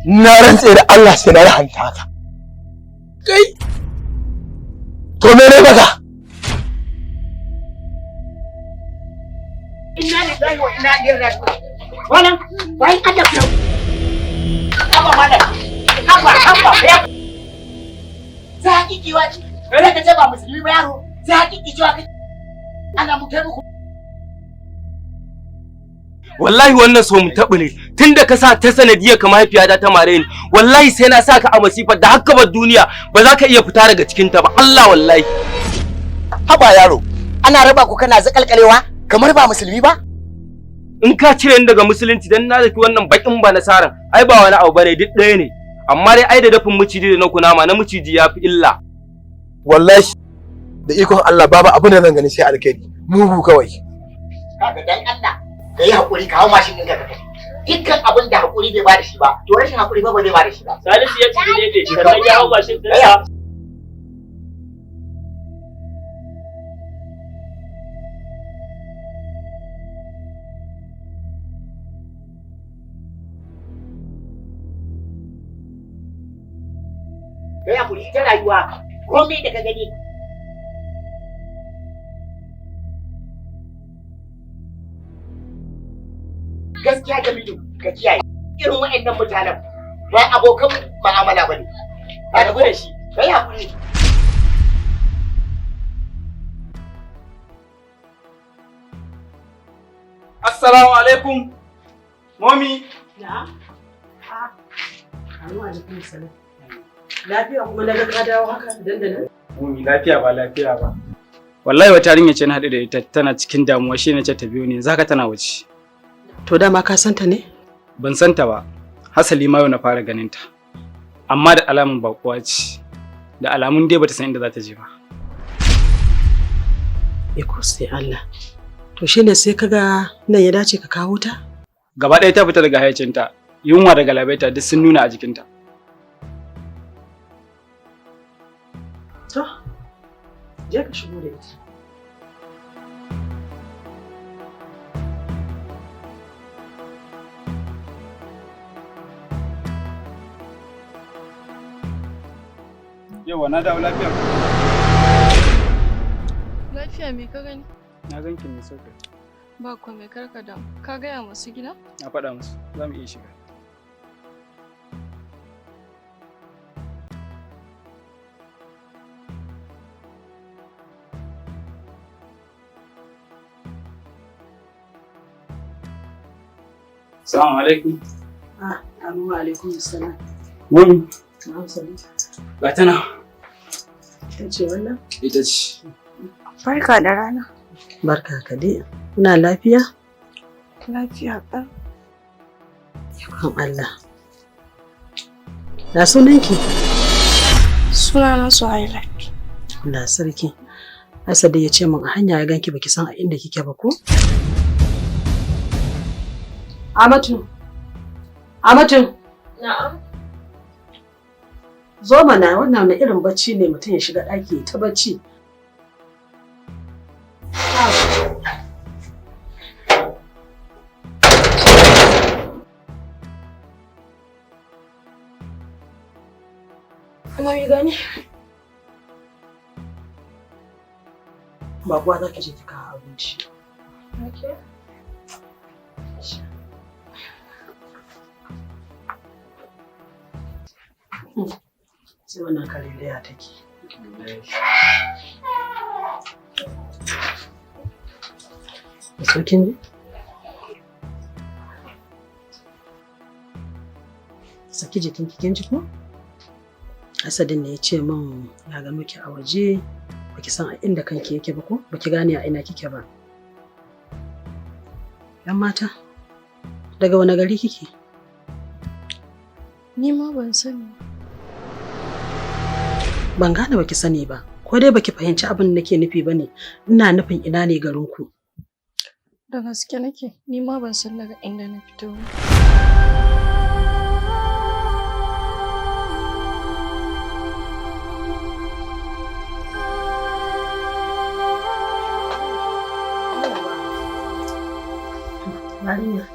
na rantse da Allah sai na rahanta ka. Kai to me ne baka? Inna lillahi wa inna ilaihi raji'un. Wannan bai kada ku. Haba mana. Haba ya. Sai hakiki wace. Bare ka ce ba musulmi ba yaro. Sai hakiki cewa kai ana mutai muku. Wallahi wannan so mu tabu ne. Tunda ka sa ta sanadiyar ka mahaifiyata ta mare ni. Wallahi sai na saka a masifar da haka ba duniya ba za ka iya fita daga cikin ta ba. Allah wallahi. Haba yaro. Ana raba ku kana zakalkalewa kamar ba musulmi ba? In ka cire ni daga musulunci dan na zaki wannan bakin ba nasaran. Ai ba wani abu bane duk ɗaya ne. Amma dai ai da dafin miciji da na kunama na miciji yafi illa. Wallahi da ikon Allah babu abin da zan gani sai alkhairi. Mugu kawai. Kaga dan Allah kai hakuri ka hawo mashin ɗinka ka kai. Dukkan abin da hakuri bai bada shi ba, to rashin hakuri ba zai bada shi ba. Salisu ya ci ne sannan ya hawo mashin ɗinsa. Kai hakuri ita rayuwa komai da ka gani gaskiya Jamilu ka kiyaye irin waɗannan mutanen ba abokan mu'amala bane ka rabu da shi kai hakuri. Assalamu alaikum. Mommy. Na'am. Assalamu alaikum salam. Lafiya kuma na ka dawo haka dandanan? Mommy lafiya ba. Wallahi wata yarinya ce na haɗu da ita tana cikin damuwa shi ne ce ta biyo ni zaka tana wuce. To dama ka santa ne? Ban santa ba. Hasali ma yau na fara ganin ta. Amma da alamun bakuwa ce. Da alamun dai bata san inda za ta je ba. Iko sai Allah. To shine sai kaga nan ya dace ka kawo ta? Gaba ɗaya ta fita daga hayacinta. Yunwa da galabaita duk sun nuna a jikinta. To, je ka shigo da ita. Yawa na dawo lafiya. Lafiya me ka gani? Na ganki mai sauƙi. Ba komai karka damu. Ka gaya masu gida? Na faɗa musu. Za mu iya shiga. Assalamu alaikum. Assalamu alaikum assalam. Wani? Na'am salim. Ga tana. Ita ce wannan? Ita ce. Barka da rana. Barka ka dai. Kuna lafiya? Lafiya ƙar. Ikon Allah. Na sunanki? Sunana Suhaila. Allah sarki. Asadi ya ce min a hanya ya ganki baki san a inda kike ba ko? Amatu. Na'am. Zo mana wannan irin bacci ne mutum ya shiga ɗaki ta bacci. Kuma yi gani? Ba kuwa za ka je ki kawo abinci. Okay. Sai wannan kare da take. Da saukin ne? Saki jikinki kin ji ko? Asadin ne ya ce min ya gano ki a waje baki san a inda kanki yake ba ko? Baki gane a ina kike ba. Yan mata, daga wani gari kike? Ni ma ban sani. Ban gane baki sani ba. Ko dai baki fahimci abin da nake nufi bane. Ina nufin ina ne garinku. Da gaske nake, ni ma ban san daga inda na fito ba. Mariya,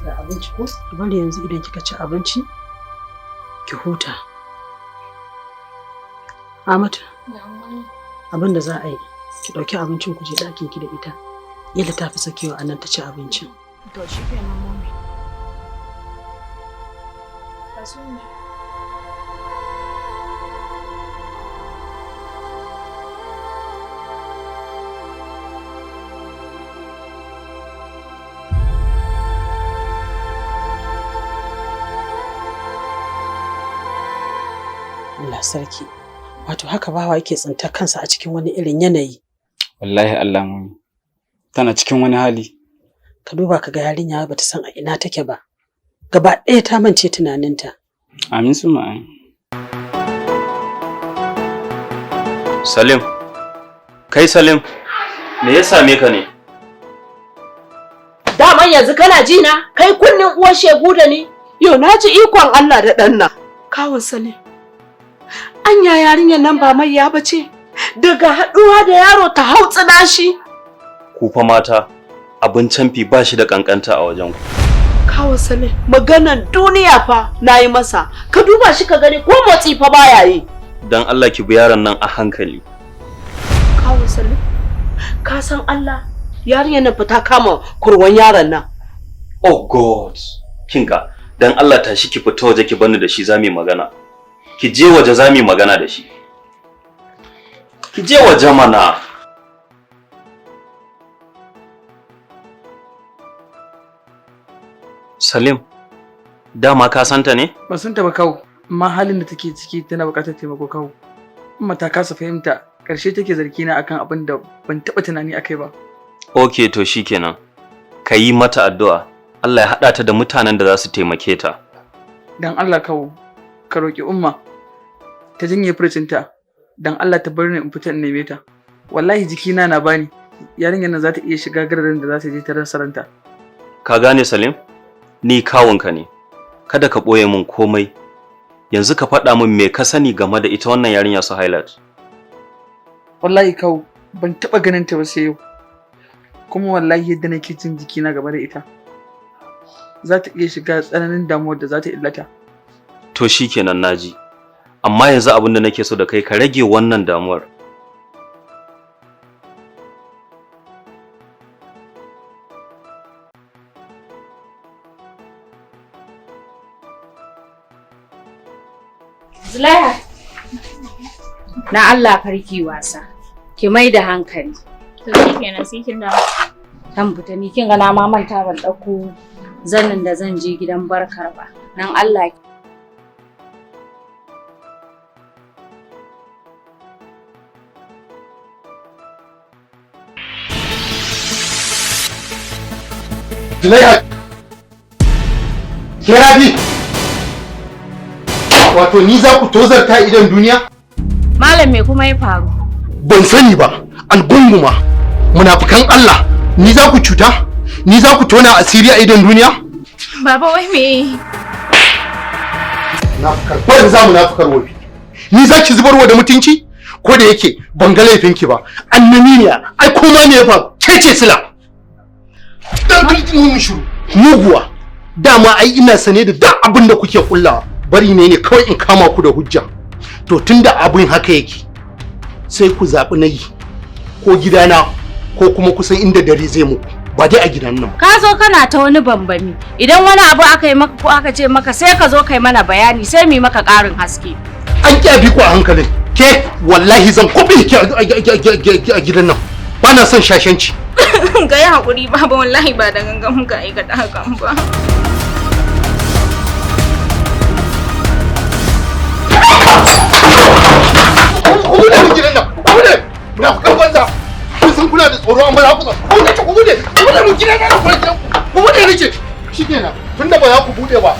ga abinci ko? Bari yanzu idan kika ci abinci, ki huta. Amatu, abin da za a yi, ki ɗauki abincin ku je ɗakin ki da ita. Yadda ta fi sakewa a nan ta ci abincin. To shi kenan mami. Allah sarki. Wato haka bawa yake tsintar kansa a cikin wani irin yanayi. Wallahi Allah mami. Tana cikin wani hali. Ka duba ka ga yarinya bata san a ina take ba. Gaba ɗaya ta mance tunaninta. Amin summa amin. Salim. Kai Salim. Me ya same ka ne? Daman yanzu kana ji na? Kai kunnin uwar shegu da ni? Yo na ji ikon Allah da ɗan nan. Kawun Salim. Anya yarinyar nan ba mai ya bace. Daga haɗuwa da yaro ta hautsina shi. Ku fa mata, abin canfi ba shi da kankanta a wajen ku. Kawo Salim, maganan duniya fa nayi masa. Ka duba shi ka gani ko motsi fa baya yi. Dan Allah ki bi yaron nan a hankali. Kawo Salim, ka san Allah yarinyar nan fa ta kama kurwan yaron nan. Oh God. Kinga, dan Allah tashi ki fita waje ki bani da shi zamu magana. Ki je waje zamu magana da shi. Ki je waje mana. Salim, dama ka santa ne? Ba santa ba kawo, amma halin da take ciki tana buƙatar taimako kawo. Amma ta kasa fahimta, ƙarshe take zargi na akan abin da ban taɓa tunani akai ba. Okay, to shikenan. Ka yi mata addu'a. Allah ya haɗa ta da mutanen da za su taimake ta. Dan Allah kawo, ka roƙi umma ta janye furcinta. Dan Allah ta bar ni in fita in neme ta. Wallahi jikina na bani. Yarinyar nan za ta iya shiga gararin da za ta je ta rasa ranta. Ka gane Salim? Ni kawunka ne. Kada ka ɓoye min komai. Yanzu ka faɗa min me ka sani game da ita wannan yarinya su highlight. Wallahi kawo, ban taɓa ganin ta ba sai yau. Kuma wallahi yadda nake jin jikina game da ita. Za ta iya shiga tsananin damuwar da za ta illata. To shikenan naji. Amma yanzu abin da nake so da kai ka rage wannan damuwar. Zulaiha, na Allah karki wasa, ki mai da hankali. To shi kenan sai kin dawo. Kan fita ni kin ga na ma manta ban ɗauko zanin da zan je gidan barkar ba. Nan Allah Zulaiha! Kerabi! Wato ni za ku tozarta idan duniya? Malam me kuma ya faru? Ban sani ba, algunguma, munafukan Allah, ni za ku cuta? Ni za ku tona asiri a idan duniya? Baba wai me? Munafukar, wanda za munafukar wofi. Ni za ki zubarwa da mutunci? Ko da yake ban ga laifinki ba, annaniya, ai koma me ya faru? Ke ce sila. Dan mun shiru. Muguwa, dama ai ina sane da duk abin da kuke kullawa. Bari ne kawai in kama ku da hujja. To tunda abin haka yake, sai ku zaɓi na yi, ko gidana ko kuma kusan inda dare zai muku, ba dai a gidan nan. Ka zo kana ta wani bambami. Idan wani abu aka yi maka ko aka ce maka sai ka zo kai mana bayani sai mu yi maka ƙarin haske. An ƙi abi ku a hankalin. Ke wallahi zan kwaɓe ki a gidan nan. Ba na son shashanci. Ga yi haƙuri baba wallahi ba da gangan muka aikata hakan ba. Ku bude min gidan nan. Ku bude. Munafukan banza. Kun san kuna da tsoro amma za ku zo. Ku bude ku bude. Ku bude min gidan nan ku gidan. Ku bude nake. Shikenan. Tunda ba za ku bude ba.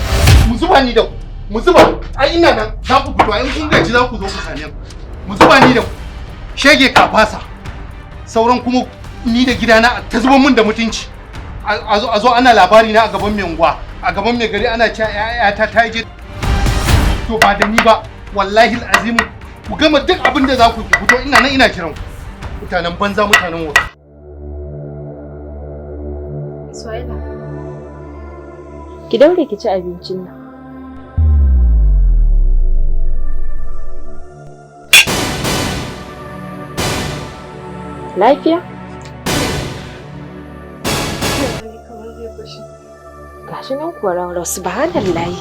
Mu zuba ni da ku. Mu zuba. Ai ina nan. Za ku fito. In kun gaji za ku zo ku same mu. Mu zuba ni da ku. Shege ka fasa. Sauran kuma ni da gidana ta zuba min da mutunci. A zo ana labari na a gaban mai unguwa. A gaban mai gari ana cewa ƴaƴata ta je. To ba da ni ba. Wallahi al'azimu ku gama duk abin da za ku fito ina nan ina kiran ku mutanen banza mutanen wasu. Suwaila. Ki daure ki ci abincin nan. Lafiya? Gashi nan kuwa rawar subhanallahi.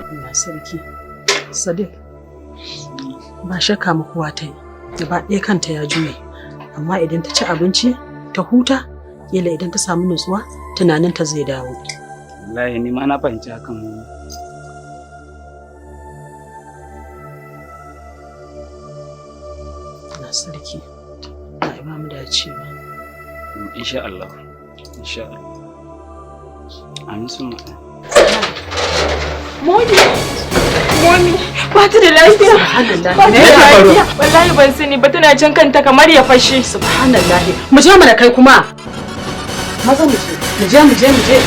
Allah sarki. Sadiq. Ba shakka makuwa ta yi. Gaba ɗaya kanta ya juye. Amma idan ta ci abinci, ta huta, kila idan ta samu nutsuwa, tunaninta zai dawo. Wallahi ni ma na fahimci hakan mu. Allah sarki. Ba ba mu dace ba. Insha Allah. Insha Allah. Amin sun mata. Moni, ba ta da lafiya. Subhanallah. Me ya faru? Wallahi ban sani ba, tana can kanta kamar ya fashe. Subhanallah. Mu je mana kai kuma. Maza mu je. Mu je.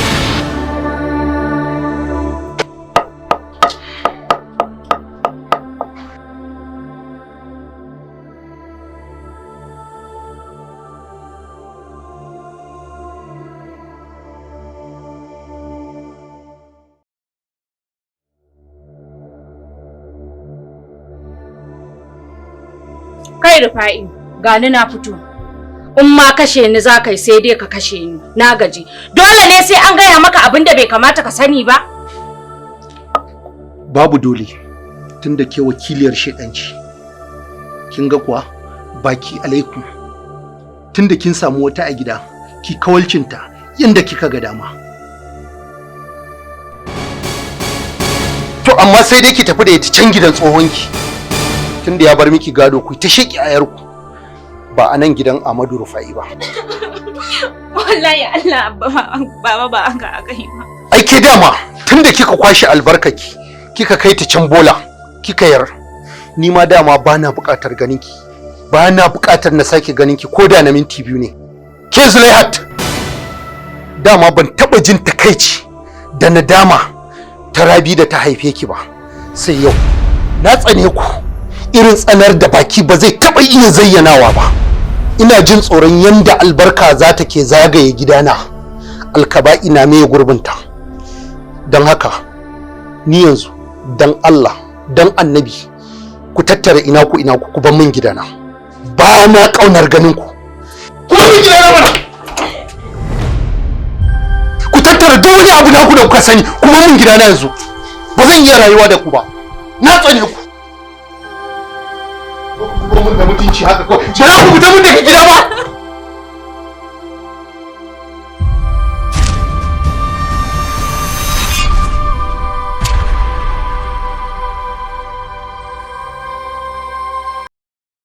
Kai Rufa'i, gani na fito. In ma kashe ni za kai sai dai ka kashe ni. Na gaji. Dole ne sai an gaya maka abin da bai kamata ka sani ba? Babu dole, tunda ke wakiliyar shedanci. Kin ga kuwa baki alaikum. Tunda kin samu wata a gida, ki kawalcinta yanda kika ga dama. To amma sai dai ki tafi da ita can gidan tsohonki. Tunda ya bar miki gado ku ta sheki ayarku. Ba a nan gidan Amadu Rufa'i ba. Wallahi Allah baba ba aka yi ba. Ai ke dama tunda kika kwashi albarkaki, kika kai ta can bola, kika yar. Ni ma dama bana buƙatar ganinki. Bana buƙatar na sake ganinki ko da na minti 2 ne. Ke Zulaihat. Dama ban taba jin takeici da nadama ta Rabi da ta haife ki ba. Sai yau na tsane ku. Irin tsanar da baki ba zai taba iya zayyanawa ba. Ina jin tsoron yanda albarka za ta ke zagaye gidana. Alkaba'i na mai gurbinta. Don haka ni yanzu dan Allah dan Annabi ku tattara ina ku ban min gidana. Ba na kaunar ganin ku. Ku ban min gidana mana. Ku tattara duk wani abu naku da kuka sani kuma min gidana yanzu. Ba zan iya rayuwa da ku ba. Na tsane ku. Ko mun da mutunci haka ko. Ba za ku fita mun daga gida ba.